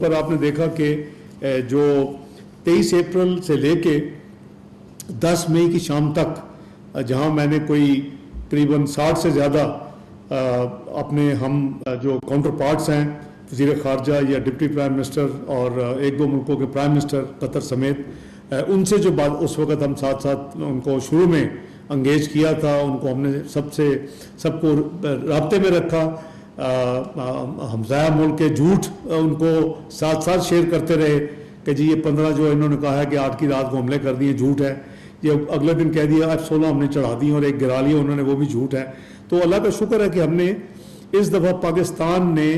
پر آپ نے دیکھا کہ جو 23 اپریل سے لے کے 10 مئی کی شام تک جہاں میں نے کوئی تقریباً 60 سے زیادہ اپنے ہم جو کاؤنٹر پارٹس ہیں وزیر خارجہ یا ڈپٹی پرائم منسٹر اور ایک دو ملکوں کے پرائم منسٹر قطر سمیت ان سے جو بات اس وقت ہم ساتھ ساتھ ان کو شروع میں انگیج کیا تھا، ان کو ہم نے سب کو رابطے میں رکھا، ہمسایہ ملک کے جھوٹ ان کو ساتھ ساتھ شیئر کرتے رہے کہ جی یہ 15 جو انہوں نے کہا ہے کہ 8 کی رات کو حملے کر دیے جھوٹ ہے، یہ اگلے دن کہہ دیا 16 ہم نے چڑھا دی اور ایک گرا لیا انہوں نے وہ بھی جھوٹ ہے۔ تو اللہ کا شکر ہے کہ ہم نے اس دفعہ پاکستان نے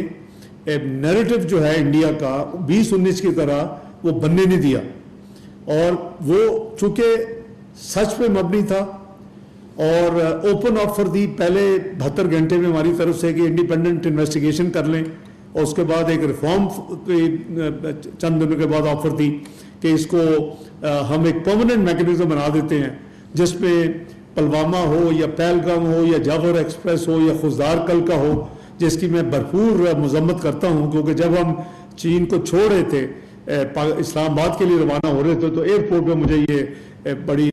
نیریٹو جو ہے انڈیا کا 2019 کی طرح وہ بننے نہیں دیا، اور وہ چونکہ سچ پہ مبنی تھا اور اوپن آفر دی پہلے 72 گھنٹے میں ہماری طرف سے کہ انڈیپینڈنٹ انویسٹیگیشن کر لیں، اور اس کے بعد ایک ریفارم چند دنوں کے بعد آفر دی کہ اس کو ہم ایک پرماننٹ میکنزم بنا دیتے ہیں جس میں پلوامہ ہو یا پہلگام ہو یا جعفر ایکسپریس ہو یا خزدار کل کا ہو، جس کی میں بھرپور مذمت کرتا ہوں، کیونکہ جب ہم چین کو چھوڑ رہے تھے اسلام آباد کے لیے روانہ ہو رہے تھے تو ایئرپورٹ پہ مجھے یہ بڑی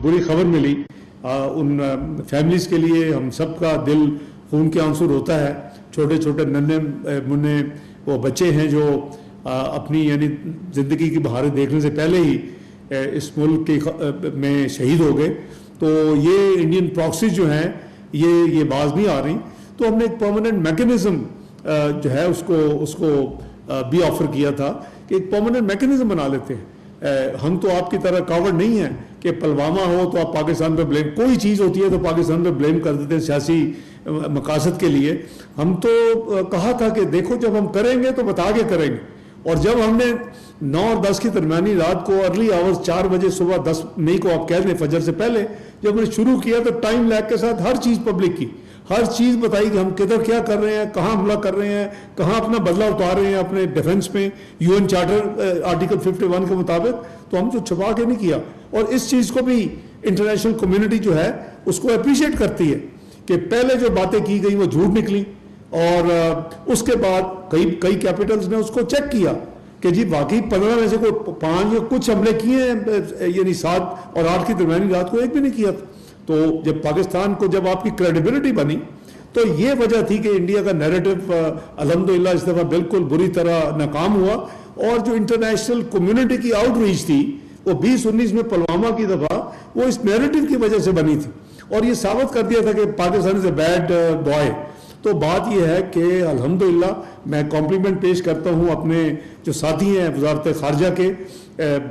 بری خبر ملی۔ ان فیملیز کے لیے ہم سب کا دل خون کے آنسو روتا ہے، چھوٹے چھوٹے ننھے منھے وہ بچے ہیں جو اپنی یعنی زندگی کی بہاریں دیکھنے سے پہلے ہی اس ملک کے میں شہید ہو گئے۔ تو یہ انڈین پراکسیز جو ہیں یہ باز نہیں آ رہی، تو ہم نے ایک پرماننٹ میکنزم جو ہے اس کو بھی آفر کیا تھا کہ ایک پرماننٹ میکنزم بنا لیتے ہیں۔ ہم تو آپ کی طرح کاوڑ نہیں ہیں کہ پلوامہ ہو تو آپ پاکستان پہ بلیم، کوئی چیز ہوتی ہے تو پاکستان پہ بلیم کر دیتے ہیں سیاسی مقاصد کے لیے۔ ہم تو کہا تھا کہ دیکھو جب ہم کریں گے تو بتا کے کریں گے، اور جب ہم نے 9 اور 10 کی درمیانی رات کو ارلی آورز 4 بجے صبح 10 مئی کو آپ کہہ دیں فجر سے پہلے جب ہم نے شروع کیا تو ٹائم لیگ کے ساتھ ہر چیز پبلک کی، ہر چیز بتائی کہ ہم کدھر کیا کر رہے ہیں، کہاں حملہ کر رہے ہیں، کہاں اپنا بدلہ اتار رہے ہیں اپنے ڈیفنس میں UN چارٹر آرٹیکل 51 کے مطابق۔ تو ہم تو چھپا کے نہیں کیا، اور اس چیز کو بھی انٹرنیشنل کمیونٹی جو ہے اس کو اپریشیٹ کرتی ہے کہ پہلے جو باتیں کی گئی وہ جھوٹ نکلی، اور اس کے بعد کئی کیپٹلز نے اس کو چیک کیا کہ جی واقعی 15 میں سے کوئی 5 یا کچھ حملے کیے ہیں، یعنی 7 اور 8 کی درمیانی رات کو ایک بھی نہیں کیا۔ تو جب پاکستان کو جب آپ کی کریڈیبلٹی بنی تو یہ وجہ تھی کہ انڈیا کا نیریٹو الحمدللہ اس دفعہ بالکل بری طرح ناکام ہوا، اور جو انٹرنیشنل کمیونٹی کی آؤٹ ریچ تھی وہ 2019 میں پلوامہ کی دفعہ وہ اس نیریٹو کی وجہ سے بنی تھی، اور یہ ثابت کر دیا تھا کہ پاکستان از اے بیڈ بوائے۔ تو بات یہ ہے کہ الحمدللہ میں کمپلیمنٹ پیش کرتا ہوں اپنے جو ساتھی ہیں وزارت خارجہ کے،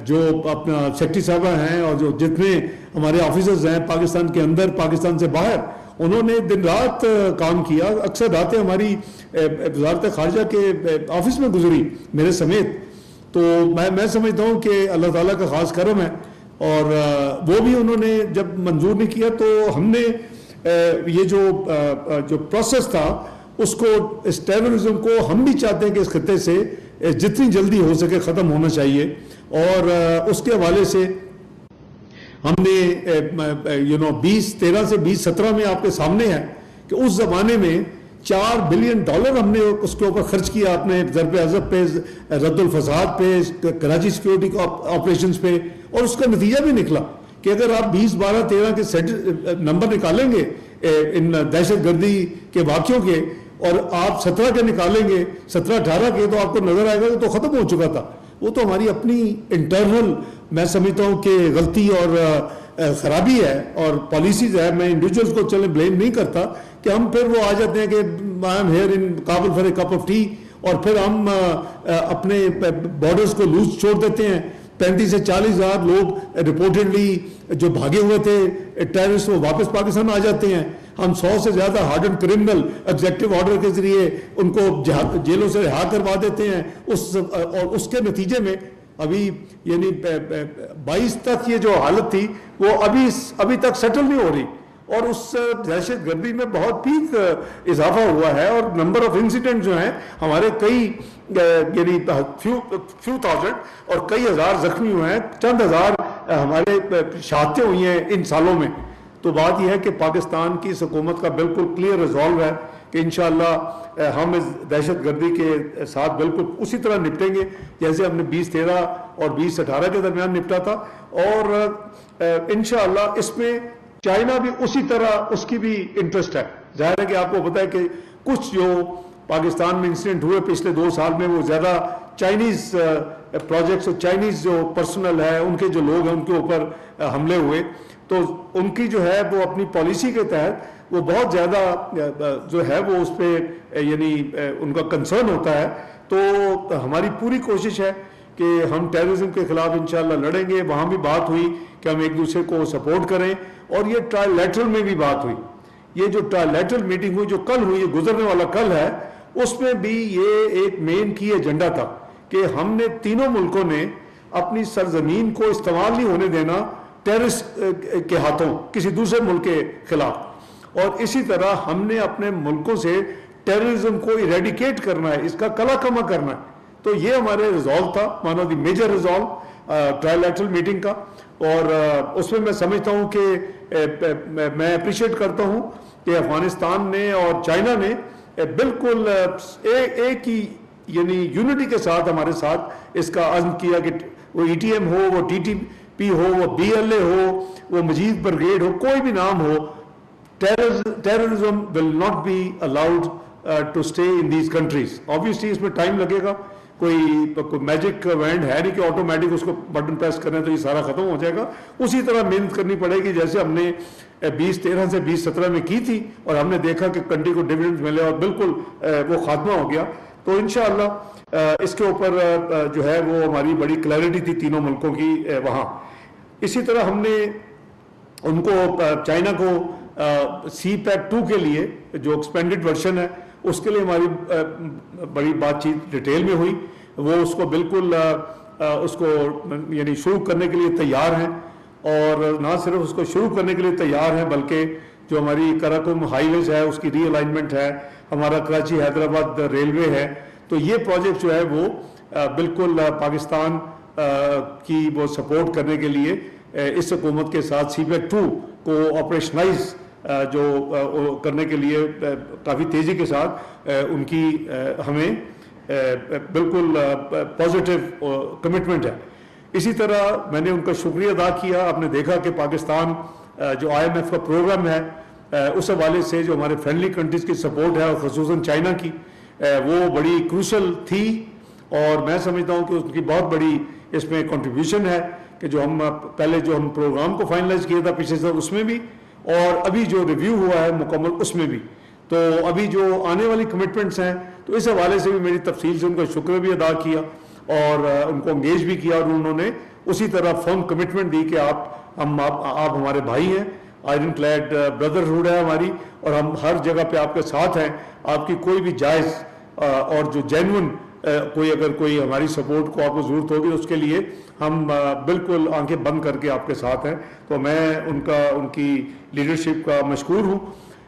جو اپنا سیکرٹری صاحبہ ہیں اور جو جتنے ہمارے آفیسرز ہیں پاکستان کے اندر پاکستان سے باہر، انہوں نے دن رات کام کیا۔ اکثر راتیں ہماری وزارت خارجہ کے آفس میں گزری میرے سمیت۔ تو میں سمجھتا ہوں کہ اللہ تعالیٰ کا خاص کرم ہے، اور وہ بھی انہوں نے جب منظور نہیں کیا تو ہم نے یہ جو پروسیس تھا اس کو، اس ٹیررزم کو ہم بھی چاہتے ہیں کہ اس خطے سے جتنی جلدی ہو سکے ختم ہونا چاہیے، اور اس کے حوالے سے ہم نے 2013 سے 2017 میں آپ کے سامنے ہے کہ اس زمانے میں $4 بلین ہم نے اس کے اوپر خرچ کیا اپنے ضرب عضب پہ، رد الفساد پہ، کراچی سیکیورٹی آپریشنز پہ، اور اس کا نتیجہ بھی نکلا کہ اگر آپ 20 12 13 کے نمبر نکالیں گے ان دہشت گردی کے واقعوں کے، اور آپ 17 کے نکالیں گے، 17 18 کے، تو آپ کو نظر آئے گا کہ تو ختم ہو چکا تھا۔ وہ تو ہماری اپنی انٹرنل میں سمجھتا ہوں کہ غلطی اور خرابی ہے اور پالیسیز ہے۔ میں انڈیویجولز کو چلے بلیم نہیں کرتا کہ ہم پھر وہ آ جاتے ہیں کہ I am here in Kabul for a cup of T, اور پھر ہم اپنے بارڈرز کو لوز چھوڑ دیتے ہیں۔ 35 سے 40 ہزار لوگ رپورٹڈلی جو بھاگے ہوئے تھے ٹیررسٹ وہ واپس پاکستان آ جاتے ہیں۔ ہم 100 سے زیادہ ہارڈن کرمنل ایگزیکٹو آرڈر کے ذریعے ان کو جیلوں سے رہا کروا دیتے ہیں، اور اس کے نتیجے میں ابھی یعنی 22 تک یہ جو حالت تھی وہ ابھی تک سیٹل نہیں ہو رہی، اور اس دہشت گردی میں بہت پیک اضافہ ہوا ہے، اور نمبر آف انسیڈنٹ جو ہیں ہمارے کئی یعنی فیو تھاؤزنڈ اور کئی ہزار زخمی ہوئے ہیں، چند ہزار ہمارے شہادتیں ہوئی ہیں ان سالوں میں۔ تو بات یہ ہے کہ پاکستان کی اس حکومت کا بالکل کلیئر ریزالو ہے کہ انشاءاللہ ہم اس دہشت گردی کے ساتھ بالکل اسی طرح نپٹیں گے جیسے ہم نے 2013 اور 2018 کے درمیان نپٹا تھا، اور انشاءاللہ اس میں چائنا بھی اسی طرح اس کی بھی انٹرسٹ ہے. ظاہر ہے کہ آپ کو پتا ہے کہ کچھ جو پاکستان میں انسیڈنٹ ہوئے پچھلے 2 سال میں وہ زیادہ چائنیز پروجیکٹس اور چائنیز جو پرسنل ہے ان کے جو لوگ ہیں ان کے اوپر حملے ہوئے، تو ان کی جو ہے وہ اپنی پالیسی کے تحت وہ بہت زیادہ جو ہے وہ اس پہ یعنی ان کا کنسرن ہوتا ہے. تو ہماری پوری کوشش ہے کہ ہم ٹیررزم کے خلاف انشاءاللہ لڑیں گے. وہاں بھی بات ہوئی کہ ہم ایک دوسرے کو سپورٹ کریں، اور یہ ٹرائل لیٹرل میں بھی بات ہوئی. یہ جو ٹرائل لیٹرل میٹنگ ہوئی جو کل ہوئی، یہ گزرنے والا کل ہے، اس میں بھی یہ ایک مین کی ایجنڈا تھا کہ ہم نے تینوں ملکوں نے اپنی سرزمین کو استعمال نہیں ہونے دینا ٹیررسٹ کے ہاتھوں کسی دوسرے ملک کے خلاف، اور اسی طرح ہم نے اپنے ملکوں سے ٹیررزم کو ایریڈیکیٹ کرنا ہے، اس کا کلا کما کرنا ہے. تو یہ ہمارے ریزالو تھا، one of the major resolve trilateral meeting کا. اور اس میں سمجھتا ہوں کہ میں اپریشیٹ کرتا ہوں کہ افغانستان نے اور چائنا نے بالکل ایک ہی یعنی یونٹی کے ساتھ ہمارے ساتھ اس کا عزم کیا کہ وہ ای ٹی ایم ہو، وہ ٹی ٹی پی ہو، وہ بی ایل اے ہو، وہ مجید بریگیڈ ہو، کوئی بھی نام ہو، terrorism will not be allowed to stay in these countries. Obviously اس میں ٹائم لگے گا، کوئی میجک وینڈ ہے نہیں کہ آٹومیٹک اس کو بٹن پریس کریں تو یہ سارا ختم ہو جائے گا. اسی طرح محنت کرنی پڑے گی جیسے ہم نے 2013 سے 2017 میں کی تھی، اور ہم نے دیکھا کہ کنٹری کو ڈیویڈنڈ ملے اور بالکل وہ خاتمہ ہو گیا. تو انشاءاللہ اس کے اوپر جو ہے وہ ہماری بڑی کلیئرٹی تھی تینوں ملکوں کی وہاں. اسی طرح ہم نے ان کو چائنا کو سی پیک 2 کے لیے جو ایکسپینڈڈ ورژن ہے اس کے لیے ہماری بڑی بات چیت ڈیٹیل میں ہوئی. وہ اس کو بالکل اس کو یعنی شروع کرنے کے لیے تیار ہیں، اور نہ صرف اس کو شروع کرنے کے لیے تیار ہیں بلکہ جو ہماری کراکم ہائی ویز ہے اس کی ری الائنمنٹ ہے، ہمارا کراچی حیدرآباد ریلوے ہے. تو یہ پروجیکٹ جو ہے وہ بالکل پاکستان کی وہ سپورٹ کرنے کے لیے اس حکومت کے ساتھ سی پیک 2 کو آپریشنائز جو کرنے کے لیے کافی تیزی کے ساتھ ان کی ہمیں بالکل پازیٹیو کمٹمنٹ ہے. اسی طرح میں نے ان کا شکریہ ادا کیا. آپ نے دیکھا کہ پاکستان جو IMF کا پروگرام ہے اس حوالے سے جو ہمارے فرینڈلی کنٹریز کی سپورٹ ہے اور خصوصاً چائنا کی وہ بڑی کروشل تھی، اور میں سمجھتا ہوں کہ اس کی بہت بڑی اس میں کنٹریبیوشن ہے کہ جو ہم پہلے جو ہم پروگرام کو فائنلائز کیا تھا پچھلے سال اس میں بھی، اور ابھی جو ریویو ہوا ہے مکمل اس میں بھی. تو ابھی جو آنے والی کمٹمنٹس ہیں تو اس حوالے سے بھی میری تفصیل سے ان کا شکر بھی ادا کیا اور ان کو انگیج بھی کیا، اور انہوں نے اسی طرح فرم کمٹمنٹ دی کہ آپ ہمارے بھائی ہیں، آئرن کلیڈ بردرہڈ ہے ہماری، اور ہم ہر جگہ پہ آپ کے ساتھ ہیں. آپ کی کوئی بھی جائز اور جو جینون اگر کوئی ہماری سپورٹ کو آپ کو ضرورت ہوگی اس کے لیے ہم بالکل آنکھیں بند کر کے آپ کے ساتھ ہیں. تو میں ان کی لیڈرشپ کا مشکور ہوں.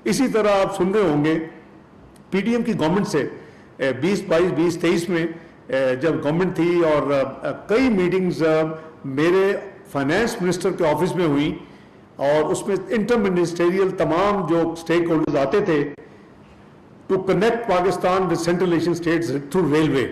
اسی طرح آپ سن رہے ہوں گے پی ٹی ایم کی گورنمنٹ سے 2022 2023 میں جب گورنمنٹ تھی اور کئی میٹنگز میرے فائنانس منسٹر کے آفس میں ہوئی، اور اس میں انٹر منسٹریل تمام جو اسٹیک ہولڈرز آتے تھے to connect Pakistan with central Asian states through railway.